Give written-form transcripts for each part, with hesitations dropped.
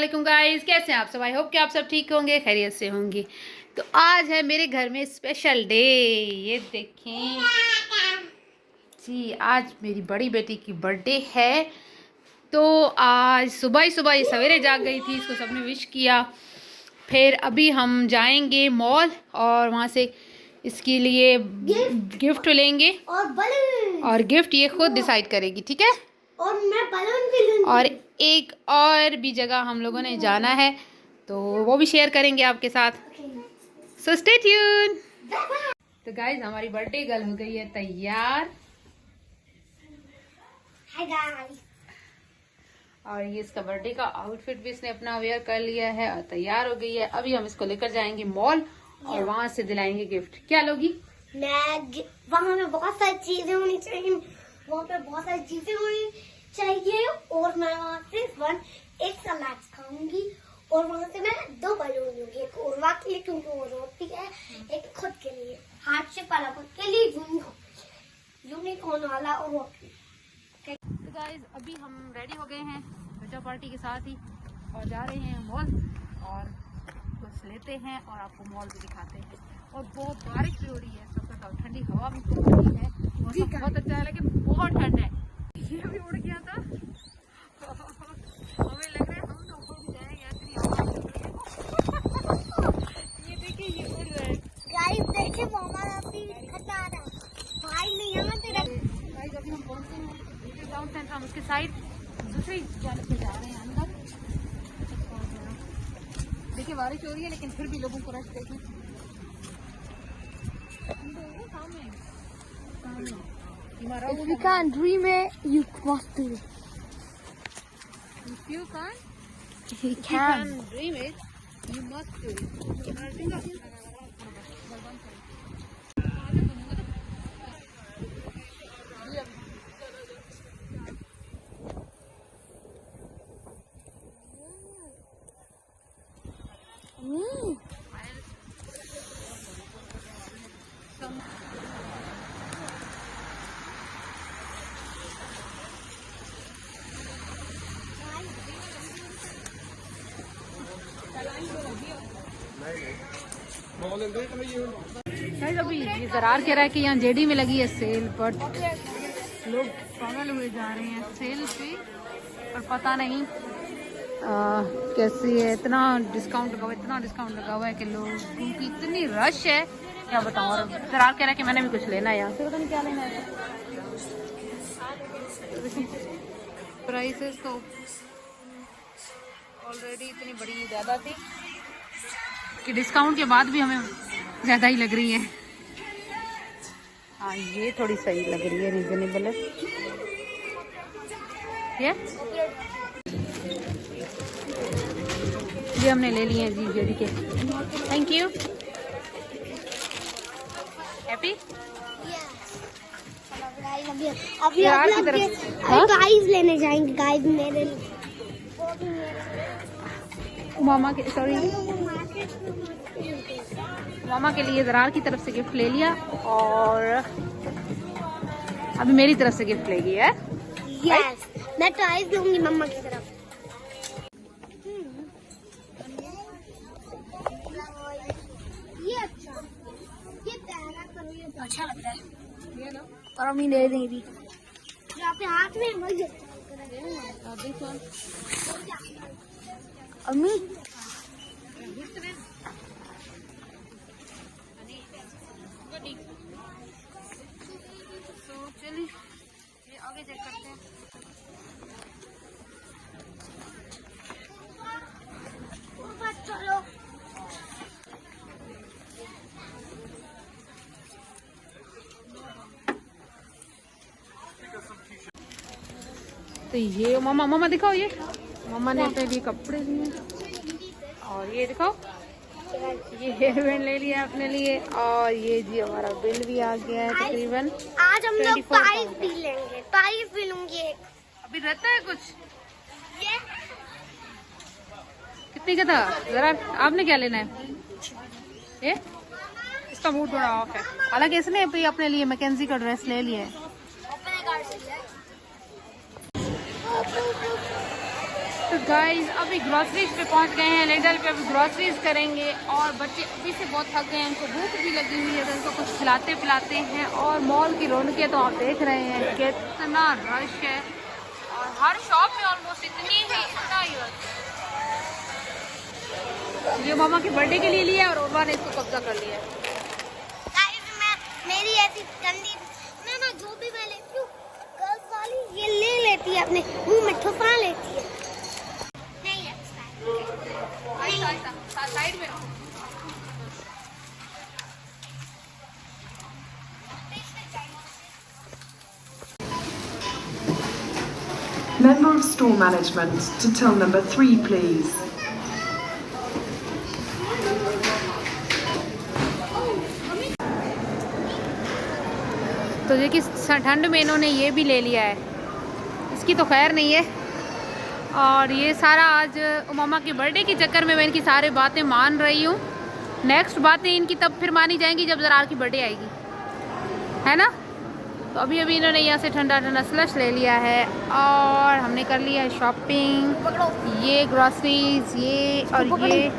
वालेकुम गाइस, कैसे हैं आप सब। आई होप कि आप सब ठीक होंगे, खैरियत से होंगे। तो आज है मेरे घर में स्पेशल डे। ये देखें जी, आज मेरी बड़ी बेटी की बर्थडे है। तो आज सुबह ही सवेरे जाग गई थी, इसको सबने विश किया। फिर अभी हम जाएंगे मॉल और वहाँ से इसके लिए गिफ्ट लेंगे और गिफ्ट ये खुद डिसाइड करेगी, ठीक है। और मैं बलून भी लूंगी। और एक और भी जगह हम लोगों ने जाना है, तो वो भी शेयर करेंगे आपके साथ। So stay tune. तो गाइज, हमारी बर्थडे गर्ल हो गई है तैयार। Hi guys. और ये इसका बर्थडे का आउटफिट भी इसने अपना वेयर कर लिया है और तैयार हो गई है। अभी हम इसको लेकर जाएंगे मॉल और वहां से दिलाएंगे गिफ्ट। क्या लोगी? वहाँ पे बहुत सारी चीजें होनी चाहिए, वहाँ पे बहुत सारी चीजें होनी चाहिए। और मैं वहाँ से एक सलाद खाऊंगी और वहाँ से मैं 2 बलून लूंगी, एक उर्वा के लिए क्योंकि वो रोती है, एक खुद के लिए हाथ से पला खुद के लिए यूनिक होने वाला। और तो गाइज, अभी हम रेडी हो गए हैं बच्चा पार्टी के साथ ही और जा रहे हैं मॉल और कुछ लेते हैं और आपको मॉल भी दिखाते हैं। और बहुत बारिश भी हो रही है, सबका ठंडी हवा भी चल रही है, मौसम बहुत अच्छा है लेकिन बहुत ठंड है। ये भी उड़ गया था, हमें लग रहा है हम तो ऊपर भी जाएंगे। ये देखिए, ये उड़ रहा है। गाइस देखिए, मामा अभी खटा रहा भाई नहीं यहाँ तेरा। गाइस, अभी हम पहुंचे हैं टाउन सेंटर, हम उसके साइड दूसरी जाने से जा रहे हैं अंदर। देखिए बारिश हो रही है लेकिन फिर भी लोगों को रश देखिए। If you can't dream it, you must do it. If you can't, If you if you can dream it, you must do it. अभी ये ज़रार कह रहा है कि यहाँ जेडी में लगी है सेल, पर लोग पागल हुए जा रहे हैं सेल पे। पर पता नहीं कैसी है, इतना डिस्काउंट लगा हुआ है कि लोग, क्योंकि इतनी रश है क्या बताऊँ। और ज़रार कह रहा है कि मैंने भी कुछ लेना है यहाँ से, पता नहीं क्या लेना है। प्राइसेस तो ऑलरेडी इतनी बड़ी ज़्यादा थी कि डिस्काउंट के बाद भी हमें ज़्यादा ही लग रही है। हाँ, ये थोड़ी सही लग रही है, रीजनेबल है ये हमने ले लिए हैं जी जेडी के। Thank you. हैप्पी? अभी गाइस लेने जाएंगे। गाइस मेरे मामा के, सॉरी, मामा के लिए ज़रार की तरफ से गिफ्ट ले लिया और अभी मेरी तरफ से गिफ्ट लेगी है। यस, मैं टॉयज लूंगी मम्मा की तरफ। ये अच्छा, ये प्यारा करो, ये अच्छा लग रहा है। ये लो, और अम्मी दे देंगी जो आपके हाथ में वही अम्मी। चलिए ये आगे चेक करते हैं। चलो तो ये मामा दिखाओ, ये मामा ने अपने लिए कपड़े लिए और ये दिखाओ, ये हेयर बैंड ले लिया अपने लिए। और ये जी हमारा बिल भी आ गया है तकरीबन। आज हम लोग पाइस भी लेंगे, पाइस भी लूंगी एक। अभी रहता है कुछ। ये कितने का था जरा, आपने क्या लेना है? ये इसका मूड थोड़ा ऑफ है, हालांकि इसने भी अपने लिए मैकेंजी का ड्रेस ले लिया है। तो गाइस अभी ग्रोसरीज पे पहुंच गए हैं, लिडल पे अभी ग्रोसरीज करेंगे और बच्चे अभी से बहुत थक गए हैं, उनको भूख भी लगी हुई है तो उनको कुछ खिलाते पिलाते हैं। और मॉल की रौनकें तो आप देख रहे हैं कितना रश है और हर शॉप में ऑलमोस्ट इतना ही रश है। ये मामा के बर्थडे के लिए लिया है और ओरवा ने इसको कब्जा कर लिया है। मेरी ऐसी गंदी मैं ना जो भी मैं लेती हूँ गर्ल्स वाली ये ले लेती है, अपने मुंह में ठुसा लेती है। नहीं है साइड में रहो। Member of Store Management to till number 3, please. तो देखिए ठंड में इन्होंने ये भी ले लिया है, इसकी तो खैर नहीं है। और ये सारा आज उमामा के बर्थडे के चक्कर में मैं इनकी सारी बातें मान रही हूँ। नेक्स्ट बातें इनकी तब फिर मानी जाएंगी जब ज़रार की बर्थडे आएगी, है ना। तो अभी अभी इन्होंने यहाँ से ठंडा ठंडा स्लश ले लिया है और हमने कर लिया है शॉपिंग, ये ग्रॉसरीज ये और ये,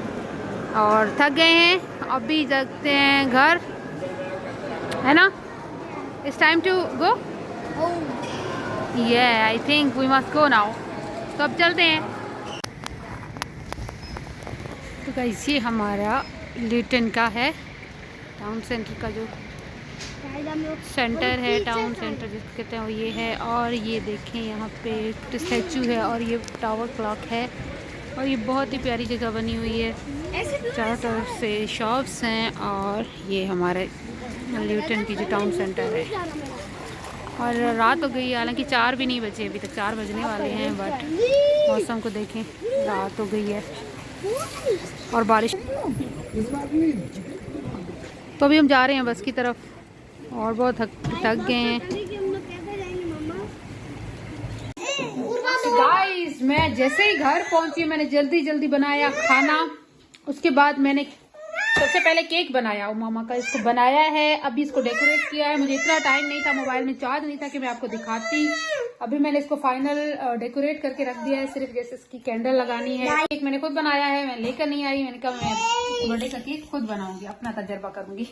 और थक गए हैं। अभी जाते हैं घर, है ना। It's time to go? Yeah, I think we must go now. तो अब चलते हैं। तो गाइस ये हमारा ल्यूटन का है, टाउन सेंटर का जो सेंटर है, टाउन सेंटर जिसको कहते हैं वो ये है। और ये देखें यहाँ पे एक स्टैचू है और ये टावर क्लॉक है और ये बहुत ही प्यारी जगह बनी हुई है, चारों तरफ से शॉप्स हैं। और ये हमारे ल्यूटन की जो टाउन सेंटर है। और रात हो गई है, हालांकि 4 भी नहीं बजे, अभी तक 4 बजने वाले हैं, बट मौसम को देखें रात हो गई है और बारिश। तो अभी हम जा रहे हैं बस की तरफ और बहुत थक गए हैं। गाइस मैं जैसे ही घर पहुंची मैंने जल्दी जल्दी बनाया खाना, उसके बाद मैंने सबसे पहले केक बनाया मामा का, इसको बनाया है, अभी इसको डेकोरेट किया है। मुझे इतना टाइम नहीं था, मोबाइल में चार्ज नहीं था कि मैं आपको दिखाती। अभी मैंने इसको फाइनल डेकोरेट करके रख दिया है, सिर्फ जैसे इसकी कैंडल लगानी है। केक मैंने खुद बनाया है, मैं लेकर नहीं आई, मैंने कहा मैं बर्थडे का केक खुद बनाऊंगी, अपना तजर्बा करूंगी।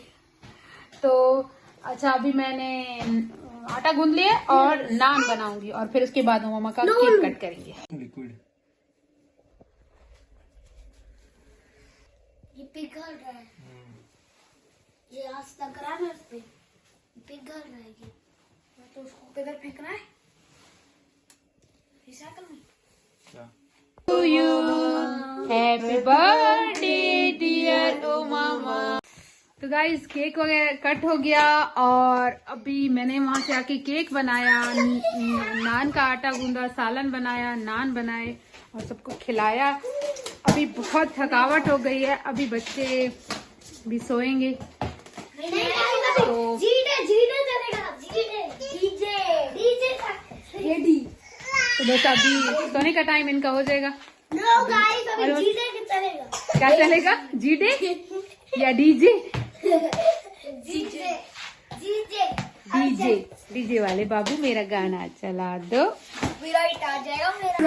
तो अच्छा अभी मैंने आटा गूंद लिया और नान बनाऊंगी और फिर उसके बाद मामा का केक कट करेंगे। ये पिघल रहा है, ये आज तक रहा है उस पे पिघल रहा है ये, तो उसको किधर फेंकना है? रिसाइकल में। To you, happy birthday dear Umama. तो गाइस केक वगैरह कट हो गया और अभी मैंने वहां से आके केक बनाया, नान का आटा गूंदा, सालन बनाया, नान बनाए और सबको खिलाया। अभी बहुत थकावट हो गई है, अभी बच्चे भी सोएंगे। तो बस अभी सोने का टाइम इनका हो जाएगा। क्या चलेगा, जीडे या डीजे? डीजे वाले बाबू मेरा गाना चला दो। आ जाएगा मेरा।